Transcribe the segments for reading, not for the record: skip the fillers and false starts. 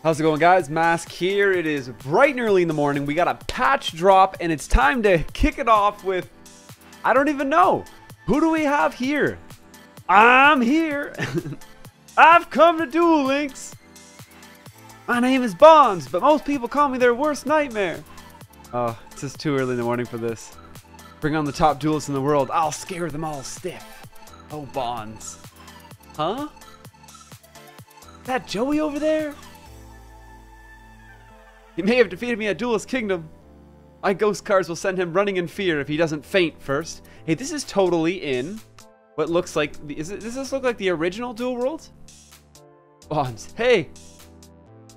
How's it going, guys? Mask here. It is bright and early in the morning. We got a patch drop, and it's time to kick it off with, I don't even know. Who do we have here? I'm here. I've come to Duel Links. My name is Bonz, but most people call me their worst nightmare. Oh, it's just too early in the morning for this. Bring on the top duelists in the world. I'll scare them all stiff. Oh, Bonz. Huh? Is that Joey over there? He may have defeated me at Duelist Kingdom. My ghost cards will send him running in fear if he doesn't faint first. Hey, this is totally in what looks like... does this look like the original Duel World? Bonz. Hey!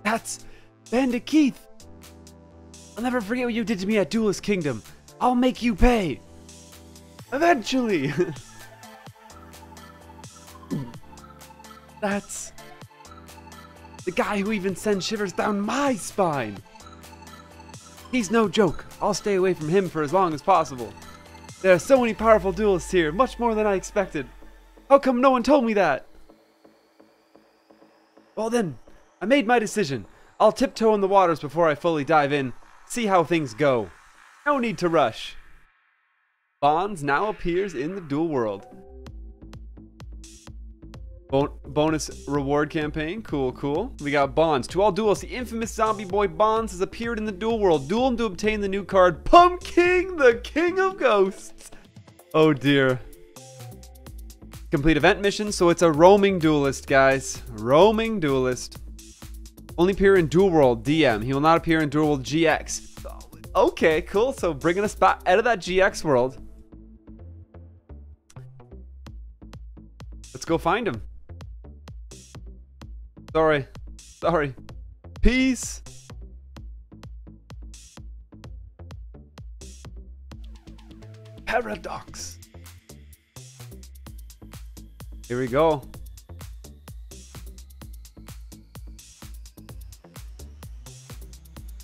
That's Bandit Keith! I'll never forget what you did to me at Duelist Kingdom. I'll make you pay! Eventually! That's... the guy who even sends shivers down my spine! He's no joke. I'll stay away from him for as long as possible. There are so many powerful duelists here, much more than I expected. How come no one told me that? Well then, I made my decision. I'll tiptoe in the waters before I fully dive in, see how things go. No need to rush. Bonz now appears in the Duel world. Bonus reward campaign. Cool, cool. We got Bonz. To all duelists, the infamous zombie boy Bonz has appeared in the Duel world. Duel him to obtain the new card, Pumpkin, the King of Ghosts. Oh dear. Complete event mission, so it's a roaming duelist, guys. Roaming duelist. Only appear in Duel world, DM. He will not appear in Duel world GX. Okay, cool. So bringing us back out of that GX world. Let's go find him. Sorry. Peace. Paradox. Here we go.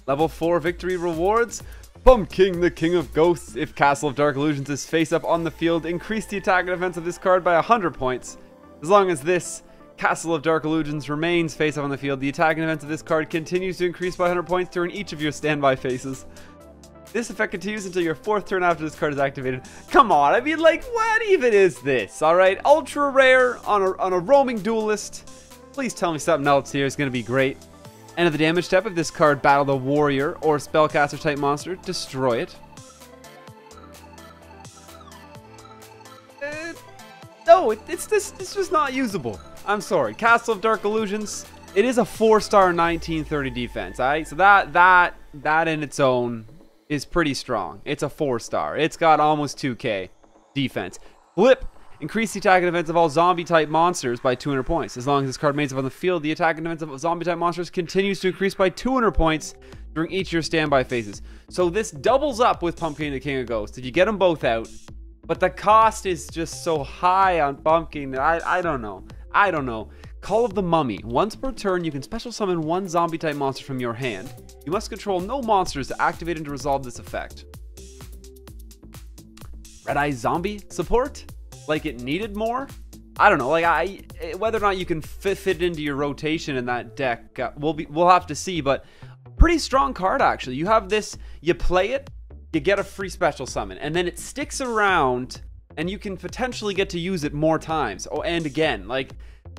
Level 4 victory rewards. Pumpkin, the King of Ghosts. If Castle of Dark Illusions is face up on the field, increase the attack and defense of this card by 100 points. As long as this Castle of Dark Illusions remains face up on the field, the attack and defense of this card continues to increase by 100 points during each of your standby phases. This effect continues until your 4th turn after this card is activated. Come on, I mean, like, what even is this? Alright, ultra rare on a roaming duelist. Please tell me something else here is going to be great. End of the damage step. If this card battled a warrior or spellcaster type monster, destroy it. No, it's just not usable. I'm sorry. Castle of Dark Illusions. It is a 4-star 1930 defense. Alright, so that in its own is pretty strong. It's a 4-star. It's got almost 2k defense. Flip. Increase the attack and defense of all zombie type monsters by 200 points. As long as this card remains up on the field, the attack and defense of zombie type monsters continues to increase by 200 points during each of your standby phases. So this doubles up with Pumpkin, the King of Ghosts. If you get them both out, but the cost is just so high on Pumpkin. I don't know. Call of the Mummy. Once per turn, you can special summon one zombie type monster from your hand. You must control no monsters to activate and to resolve this effect. Red Eye Zombie support? Like it needed more? I don't know. Like whether or not you can fit it into your rotation in that deck, we'll have to see. But pretty strong card actually. You have this, you play it, you get a free special summon, and then it sticks around, and you can potentially get to use it more times. Oh, and again, like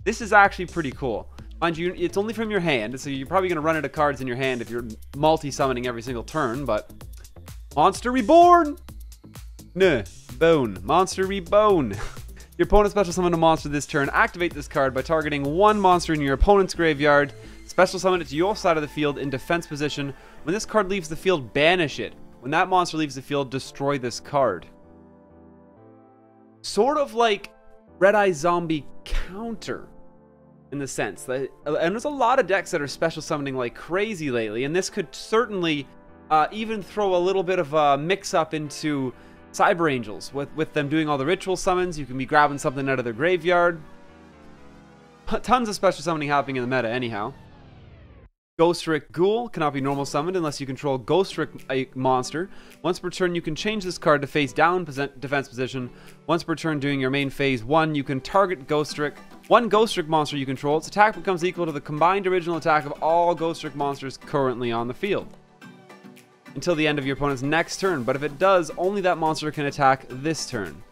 this is actually pretty cool. Mind you, it's only from your hand, so you're probably gonna run out of cards in your hand if you're multi-summoning every single turn. But Monster Reborn. Nah, Bone. Monster Reborn. Your opponent special summon a monster this turn. Activate this card by targeting one monster in your opponent's graveyard. Special summon it to your side of the field in defense position. When this card leaves the field, banish it. When that monster leaves the field, destroy this card. Sort of like Red Eye Zombie counter in the sense that, and there's a lot of decks that are special summoning like crazy lately, and this could certainly even throw a little bit of a mix up into Cyber Angels, with them doing all the ritual summons. You can be grabbing something out of their graveyard. Tons of special summoning happening in the meta anyhow. Ghost Rick Ghoul cannot be normal summoned unless you control Ghost Rick a monster. Once per turn, you can change this card to face down defense position. Once per turn during your main phase 1, you can target Ghost Rick. One Ghost Rick monster you control, its attack becomes equal to the combined original attack of all Ghost Rick monsters currently on the field until the end of your opponent's next turn. But if it does, only that monster can attack this turn.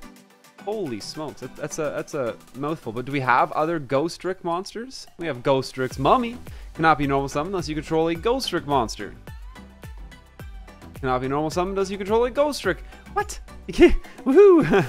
Holy smokes, that's a mouthful. But do we have other Ghost Rick monsters? We have Ghost Rick's Mummy. Cannot be normal summoned unless you control a Ghost Rick monster. Cannot be normal summoned unless you control a Ghost Rick. What? You can't. Woohoo!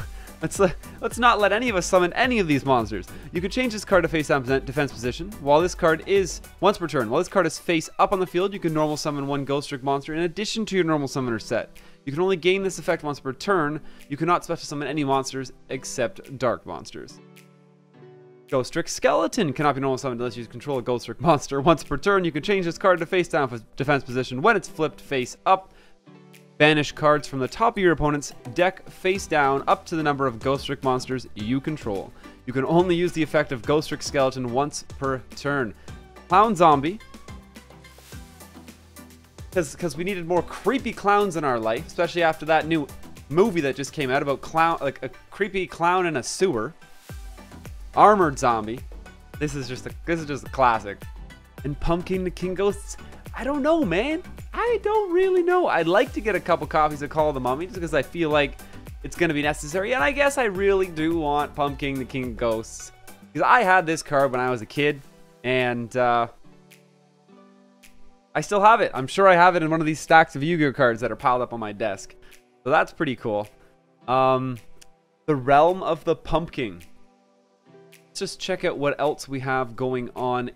Let's not let any of us summon any of these monsters. You can change this card to face down defense position. While this card is once per turn, while this card is face up on the field, you can normal summon one Ghost Rick monster in addition to your normal summoner set. You can only gain this effect once per turn. You cannot special summon any monsters except dark monsters. Ghost Rick Skeleton cannot be normal summoned unless you control a Ghost Rick monster. Once per turn, you can change this card to face down defense position. When it's flipped face up, banish cards from the top of your opponent's deck face down up to the number of Ghost Rick monsters you control. You can only use the effect of Ghost Rick Skeleton once per turn. Clown Zombie. Because we needed more creepy clowns in our life, especially after that new movie that just came out about like a creepy clown in a sewer. Armored Zombie. This is just a classic. And Pumpkin the King Ghosts. I don't know, man. I don't really know. I'd like to get a couple copies of Call of the Mummy just because I feel like it's going to be necessary. And I guess I really do want Pumpkin the King Ghosts. Because I had this card when I was a kid. And I still have it. I'm sure I have it in one of these stacks of Yu-Gi-Oh cards that are piled up on my desk. So that's pretty cool. The Realm of the Pumpkin. Let's just check out what else we have going on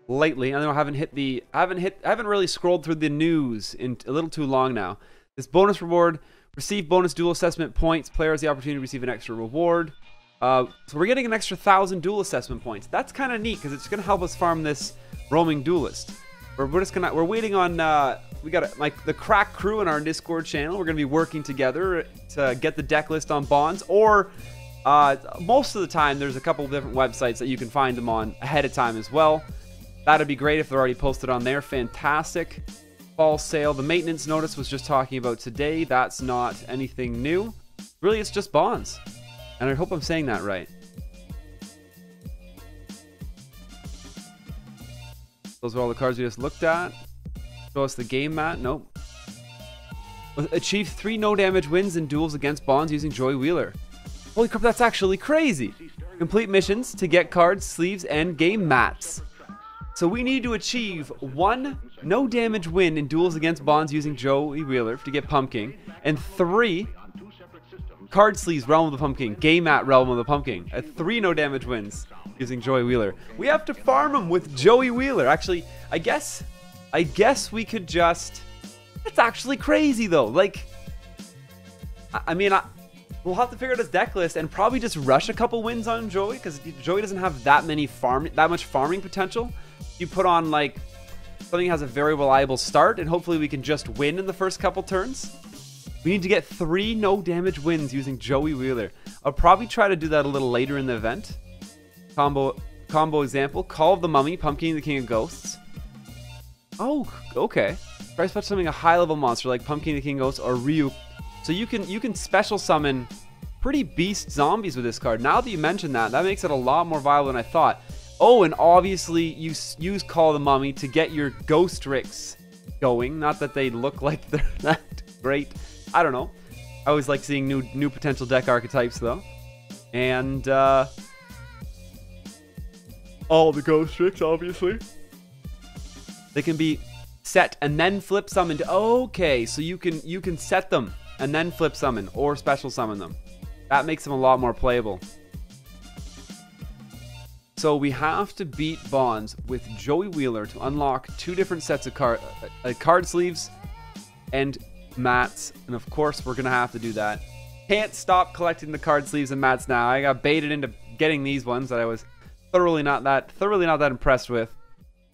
lately. I know I haven't really scrolled through the news in a little too long now. This bonus reward, receive bonus duel assessment points. Player has the opportunity to receive an extra reward. So we're getting an extra 1,000 duel assessment points. That's kind of neat because it's going to help us farm this roaming duelist. We're waiting on we got the crack crew in our Discord channel. We're going to be working together to get the deck list on Bonz, or most of the time there's a couple of different websites that you can find them on ahead of time as well. That'd be great if they're already posted on there. Fantastic. Fall sale. The maintenance notice was just talking about today. That's not anything new. Really, it's just Bonz. And I hope I'm saying that right. Those are all the cards we just looked at. Show us the game mat. Nope. Achieve 3 no damage wins in duels against Bonz using Joey Wheeler. Holy crap, that's actually crazy. Complete missions to get cards, sleeves, and game mats. So we need to achieve 1 no damage win in duels against Bonz using Joey Wheeler to get Pumpkin, and 3 card sleeves Realm of the Pumpkin, game mat Realm of the Pumpkin, 3 no damage wins using Joey Wheeler. We have to farm him with Joey Wheeler. Actually, I guess we could just. That's actually crazy though. Like, I mean, we'll have to figure out his deck list and probably just rush a couple wins on Joey because Joey doesn't have that much farming potential. You put on like something that has a very reliable start, and hopefully we can just win in the first couple turns. We need to get 3 no damage wins using Joey Wheeler. I'll probably try to do that a little later in the event. Combo example: Call of the Mummy, Pumpkin the King of Ghosts. Oh, okay. Try to special summon a high level monster like Pumpkin the King of Ghosts or Ryu. So you can special summon pretty beast zombies with this card. Now that you mentioned that makes it a lot more viable than I thought. Oh, and obviously you use Call of the Mummy to get your Ghost Ricks going. Not that they look like they're that great. I don't know. I always like seeing new potential deck archetypes though. And all the Ghost Ricks, obviously. They can be set and then flip summoned. Okay, so you can set them and then flip summon or special summon them. That makes them a lot more playable. So we have to beat Bonz with Joey Wheeler to unlock 2 different sets of card sleeves and mats. And of course, we're going to have to do that. Can't stop collecting the card sleeves and mats now. I got baited into getting these ones that I was thoroughly not that impressed with.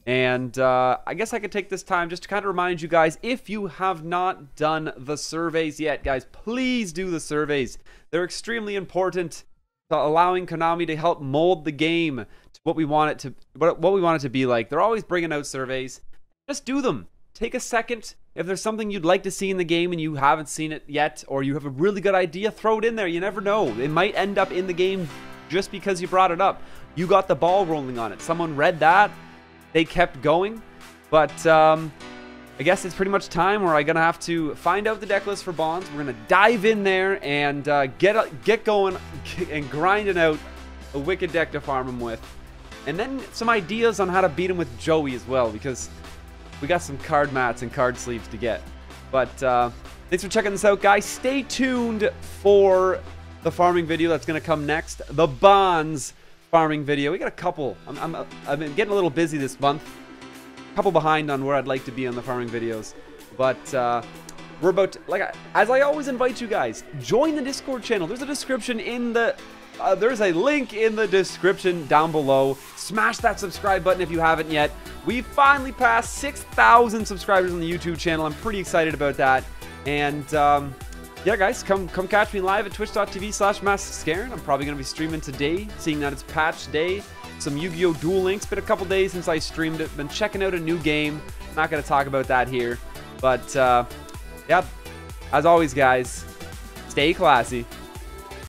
And I guess I could take this time just to kind of remind you guys, if you have not done the surveys yet, guys, please do the surveys. They're extremely important to allowing Konami to help mold the game to what we want it to be like. They're always bringing out surveys, just do them. Take a second. If there's something you'd like to see in the game and you haven't seen it yet, or you have a really good idea, throw it in there. You never know. It might end up in the game just because you brought it up. You got the ball rolling on it. Someone read that. They kept going. But I guess it's pretty much time where I'm going to have to find out the deck list for Bonz. We're going to dive in there and get going and grinding out a wicked deck to farm him with. And then some ideas on how to beat him with Joey as well, because we got some card mats and card sleeves to get. But thanks for checking this out, guys. Stay tuned for the farming video that's going to come next. The Bonz farming video. We got a couple. I've been getting a little busy this month. A couple behind on where I'd like to be on the farming videos. But we're about to, as I always invite you guys, join the Discord channel. There's a description in the... there's a link in the description down below. Smash that subscribe button if you haven't yet. We finally passed 6,000 subscribers on the YouTube channel. I'm pretty excited about that. And yeah, guys, come catch me live at twitch.tv/MasKScarin. I'm probably going to be streaming today, seeing that it's patch day. Some YuGiOh Duel links. Been a couple days since I streamed it. Been checking out a new game. Not going to talk about that here. But yeah, as always, guys, stay classy.